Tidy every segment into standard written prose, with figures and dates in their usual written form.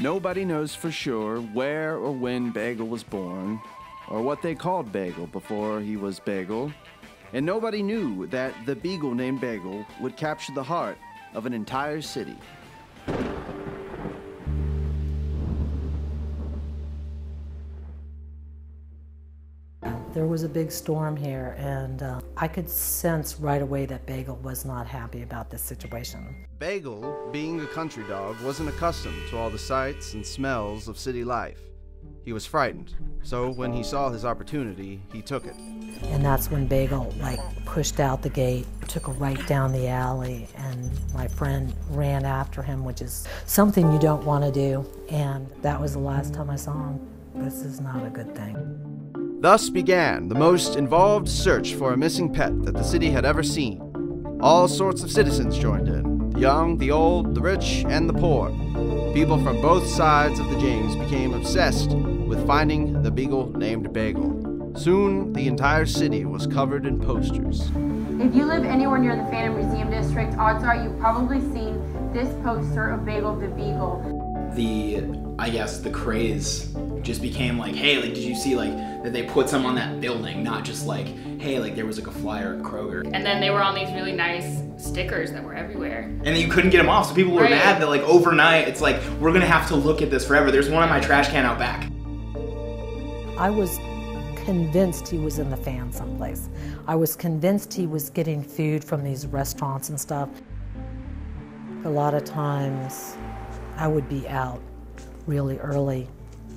Nobody knows for sure where or when Bagel was born, or what they called Bagel before he was Bagel, and nobody knew that the beagle named Bagel would capture the heart of an entire city. There was a big storm here, and I could sense right away that Bagel was not happy about this situation. Bagel, being a country dog, wasn't accustomed to all the sights and smells of city life. He was frightened, so when he saw his opportunity, he took it. And that's when Bagel, pushed out the gate, took a right down the alley, and my friend ran after him, which is something you don't want to do. And that was the last time I saw him. This is not a good thing. Thus began the most involved search for a missing pet that the city had ever seen. All sorts of citizens joined in, the young, the old, the rich, and the poor. People from both sides of the James became obsessed with finding the beagle named Bagel. Soon, the entire city was covered in posters. If you live anywhere near the Phantom Museum District, odds are you've probably seen this poster of Bagel the Beagle. The craze just became hey, did you see that they put some on that building, not just hey, there was a flyer at Kroger. And then they were on these really nice stickers that were everywhere. And then you couldn't get them off, so people were mad that overnight, it's we're gonna have to look at this forever. There's one in my trash can out back. I was convinced he was in the fan someplace. I was convinced he was getting food from these restaurants and stuff. A lot of times I would be out really early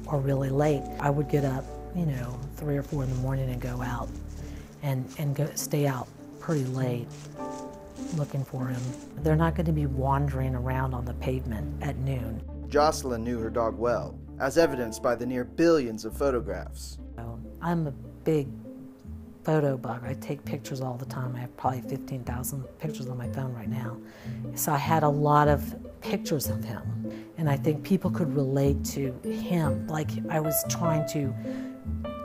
or really late. I would get up, 3 or 4 in the morning and go out and stay out pretty late looking for him. They're not going to be wandering around on the pavement at noon. Jocelyn knew her dog well, as evidenced by the near billions of photographs. I'm a big photo bug. I take pictures all the time. I have probably 15,000 pictures on my phone right now. So I had a lot of pictures of him, and I think people could relate to him. I was trying to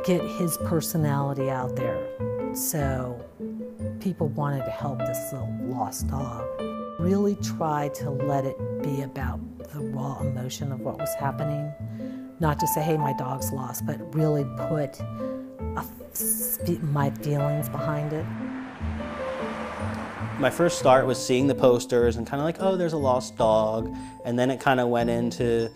get his personality out there, so people wanted to help this little lost dog. Really try to let it be about the raw emotion of what was happening. Not to say, hey, my dog's lost, but really put my feelings behind it. My first start was seeing the posters and kind of oh, there's a lost dog. And then it kind of went into,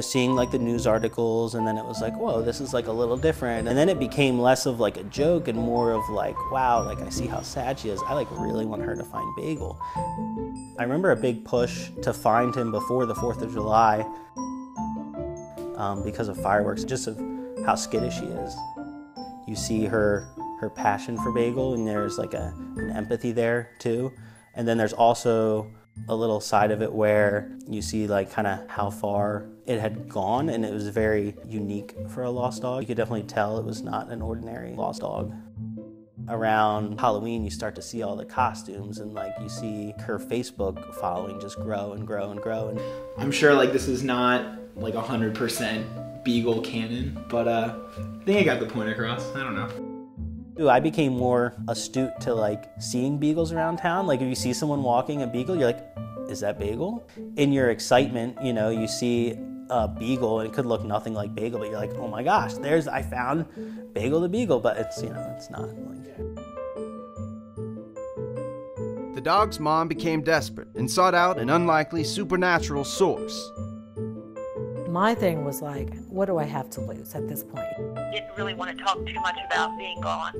seeing the news articles, and then it was whoa, this is a little different. And then it became less of a joke and more of wow, I see how sad she is. I really want her to find Bagel. I remember a big push to find him before the 4th of July because of fireworks, just of how skittish she is. You see her passion for Bagel, and there's an empathy there too. And then there's also a little side of it where you see kind of how far it had gone, and it was very unique for a lost dog. You could definitely tell it was not an ordinary lost dog. Around Halloween, you start to see all the costumes, and you see her Facebook following just grow and grow and grow. And I'm sure this is not 100% Beagle canon, but I think I got the point across. I don't know. I became more astute to seeing beagles around town. If you see someone walking a beagle, you're is that Bagel? In your excitement, you see a beagle and it could look nothing like Bagel, but you're oh my gosh, I found Bagel the Beagle, but it's, it's not The dog's mom became desperate and sought out an unlikely supernatural source. My thing was what do I have to lose at this point? Didn't really want to talk too much about being gone.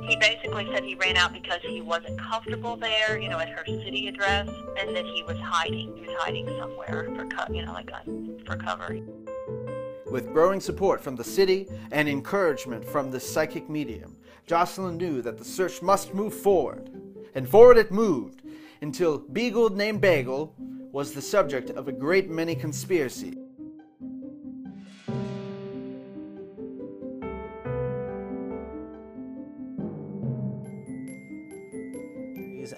He basically said he ran out because he wasn't comfortable there, at her city address, and that he was hiding. He was hiding somewhere for cover. With growing support from the city and encouragement from the psychic medium, Jocelyn knew that the search must move forward. And forward it moved, until Beagle named Bagel was the subject of a great many conspiracies.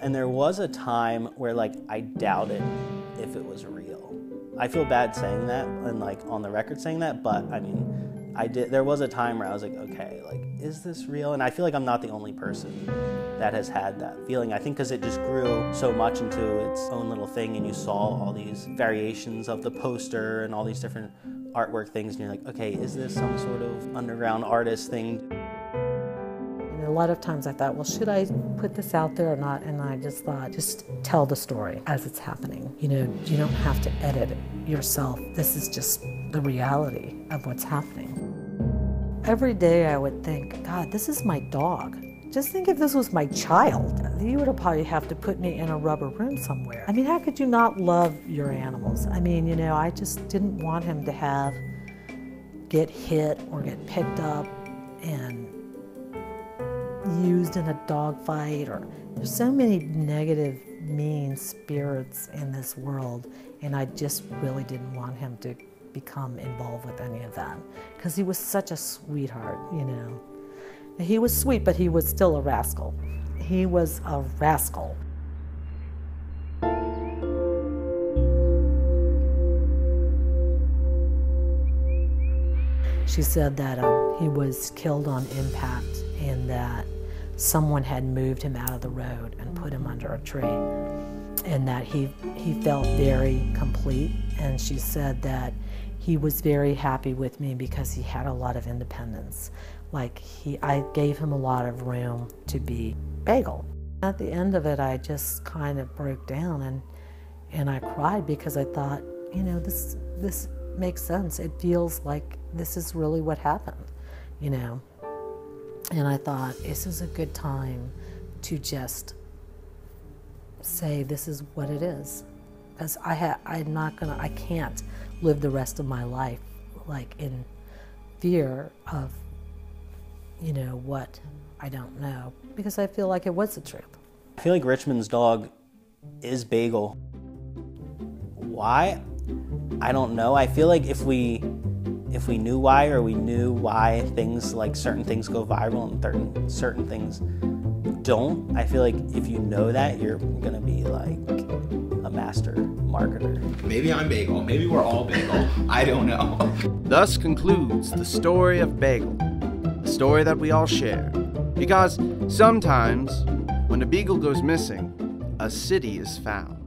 And there was a time where I doubted if it was real. I feel bad saying that and on the record saying that, but I mean, There was a time where I was like, okay, like, is this real? And I feel like I'm not the only person that has had that feeling. I think because it just grew so much into its own little thing, and you saw all these variations of the poster and all these different artwork things, and you're like, okay, is this some sort of underground artist thing? And a lot of times I thought, well, should I put this out there or not? And I just thought, just tell the story as it's happening. You know, you don't have to edit it yourself. This is just the reality of what's happening. Every day I would think, God, this is my dog. Just think if this was my child. You would probably have to put me in a rubber room somewhere. I mean, how could you not love your animals? I mean, you know, I just didn't want him to get hit or get picked up and used in a dog fight. Or there's so many negative, mean spirits in this world, and I just really didn't want him to become involved with any of that, because he was such a sweetheart, you know. He was sweet, but he was still a rascal. He was a rascal. She said that he was killed on impact, and that someone had moved him out of the road and put him under a tree, and that he felt very complete. And she said that he was very happy with me because he had a lot of independence. Like I gave him a lot of room to be Bagel. At the end of it, I just kind of broke down and I cried, because I thought, you know, this makes sense. It feels like this is really what happened, you know. And I thought, this is a good time to just say this is what it is. Because I can't live the rest of my life like in fear of, you know, what I don't know, because I feel like it was the truth. I feel like Richmond's dog is Bagel. Why? I don't know. I feel like if we knew why, or we knew why things like certain things go viral and certain things don't, I feel like if you know that, you're gonna be like a master marketer. Maybe I'm Bagel. Maybe we're all Bagel. I don't know. Thus concludes the story of Bagel, a story that we all share. Because sometimes, when a beagle goes missing, a city is found.